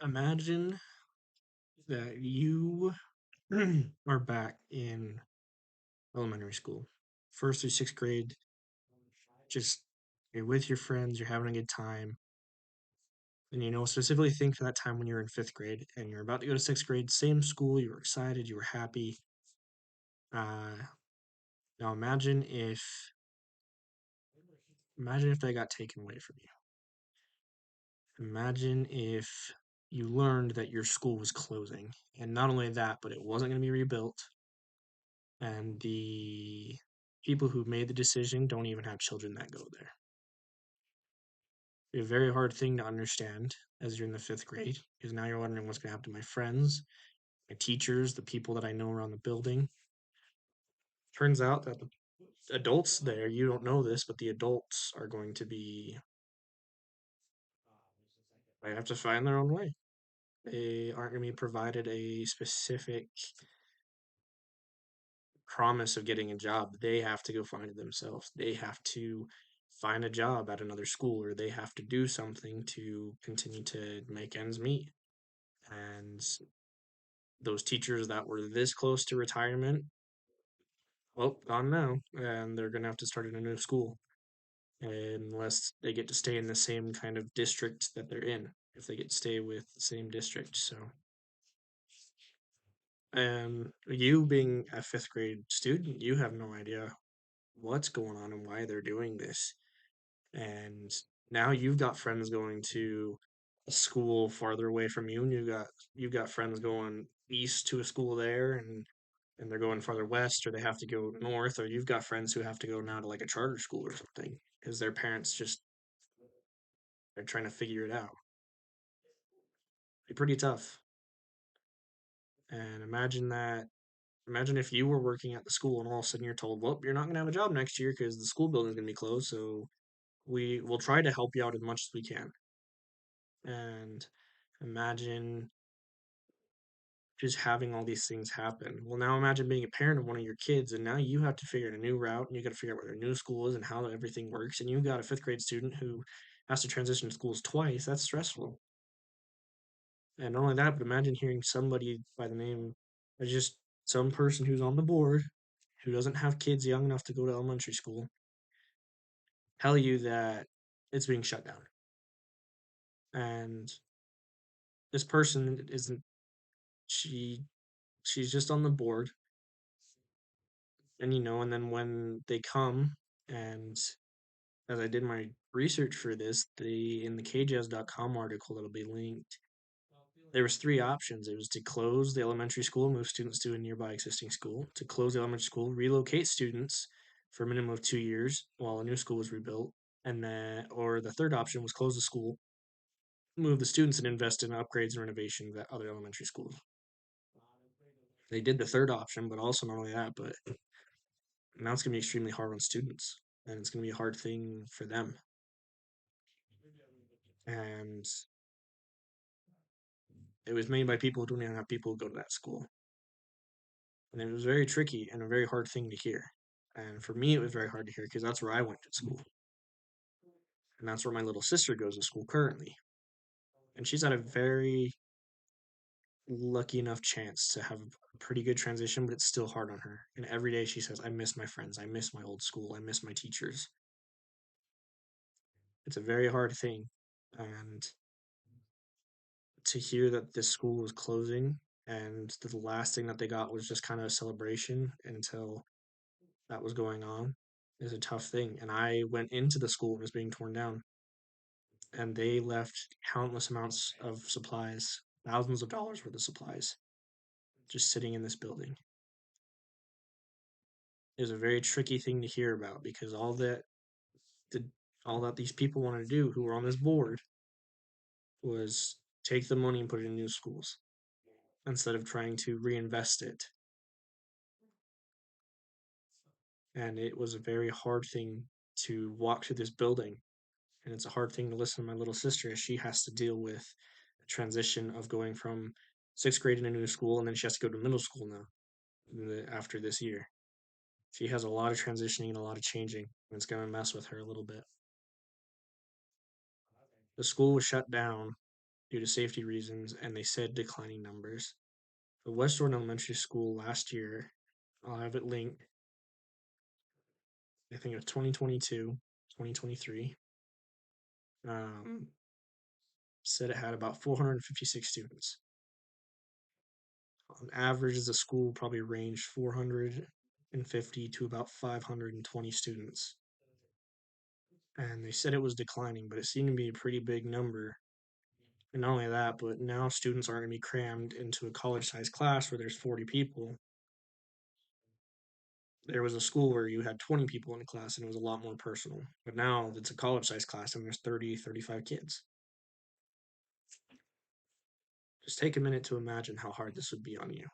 Imagine that you are back in elementary school, first through sixth grade, just you're with your friends, you're having a good time. And specifically think to that time when you were in fifth grade and you're about to go to sixth grade, same school, you were excited, you were happy. Uh, now imagine if that got taken away from you. Imagine if you learned that your school was closing. And not only that, but it wasn't going to be rebuilt. And the people who made the decision don't even have children that go there. A very hard thing to understand as you're in the fifth grade, because now you're wondering what's going to happen to my friends, my teachers, the people that I know around the building. Turns out that the adults there, you don't know this, but the adults are going to be, they have to find their own way. They aren't going to be provided a specific promise of getting a job. They have to go find it themselves. They have to find a job at another school, or they have to do something to continue to make ends meet. And those teachers that were this close to retirement, well, gone now, and they're going to have to start in a new school unless they get to stay in the same kind of district that they're in, if they get to stay with the same district. So, and you being a fifth grade student, you have no idea what's going on and why they're doing this. And now you've got friends going to a school farther away from you, and you've got friends going east to a school there, and they're going farther west, or they have to go north, or you've got friends who have to go now to like a charter school or something because their parents just they're trying to figure it out. Be pretty tough. And imagine if you were working at the school and all of a sudden you're told, well, you're not going to have a job next year because the school building's going to be closed, so we will try to help you out as much as we can. And imagine just having all these things happen. Well, now imagine being a parent of one of your kids, and now you have to figure out a new route, and you got to figure out where their new school is and how everything works. And you got a fifth grade student who has to transition schools twice. That's stressful. And not only that, but imagine hearing somebody by the name of just some person who's on the board who doesn't have kids young enough to go to elementary school tell you that it's being shut down. And this person isn't she she's just on the board, and then when they come, and as I did my research for this, in the KJZZ.com article that'll be linked, there was three options. It was to close the elementary school, move students to a nearby existing school; to close the elementary school, relocate students for a minimum of 2 years while a new school was rebuilt; or the third option was close the school, move the students, and invest in upgrades and renovations at other elementary schools. They did the third option, but also not only that, but now it's going to be extremely hard on students, and it's going to be a hard thing for them. And it was made by people who don't even have people who go to that school. And it was very tricky and a very hard thing to hear. And for me, it was very hard to hear because that's where I went to school. And that's where my little sister goes to school currently. And she's had a very lucky enough chance to have a pretty good transition, but it's still hard on her. And every day she says, I miss my friends. I miss my old school. I miss my teachers. It's a very hard thing. And to hear that this school was closing and the last thing that they got was just kind of a celebration until that was going on is a tough thing. And I went into the school when it was being torn down, and they left countless amounts of supplies, thousands of dollars worth of supplies, just sitting in this building. It was a very tricky thing to hear about because the, all that these people wanted to do who were on this board was take the money and put it in new schools instead of trying to reinvest it. And it was a very hard thing to walk through this building, and it's a hard thing to listen to my little sister as she has to deal with the transition of going from sixth grade in a new school, and then she has to go to middle school now after this year. She has a lot of transitioning and a lot of changing, and it's going to mess with her a little bit. The school was shut down due to safety reasons, and they said declining numbers. The West Jordan Elementary School last year, I'll have it linked. I think it was 2022, 2023. Um, said it had about 456 students. On average, as a school probably ranged 450 to about 520 students. And they said it was declining, but it seemed to be a pretty big number. And not only that, but now students aren't going to be crammed into a college sized class where there's 40 people. There was a school where you had 20 people in a class and it was a lot more personal. But now it's a college sized class and there's 30, 35 kids. Just take a minute to imagine how hard this would be on you.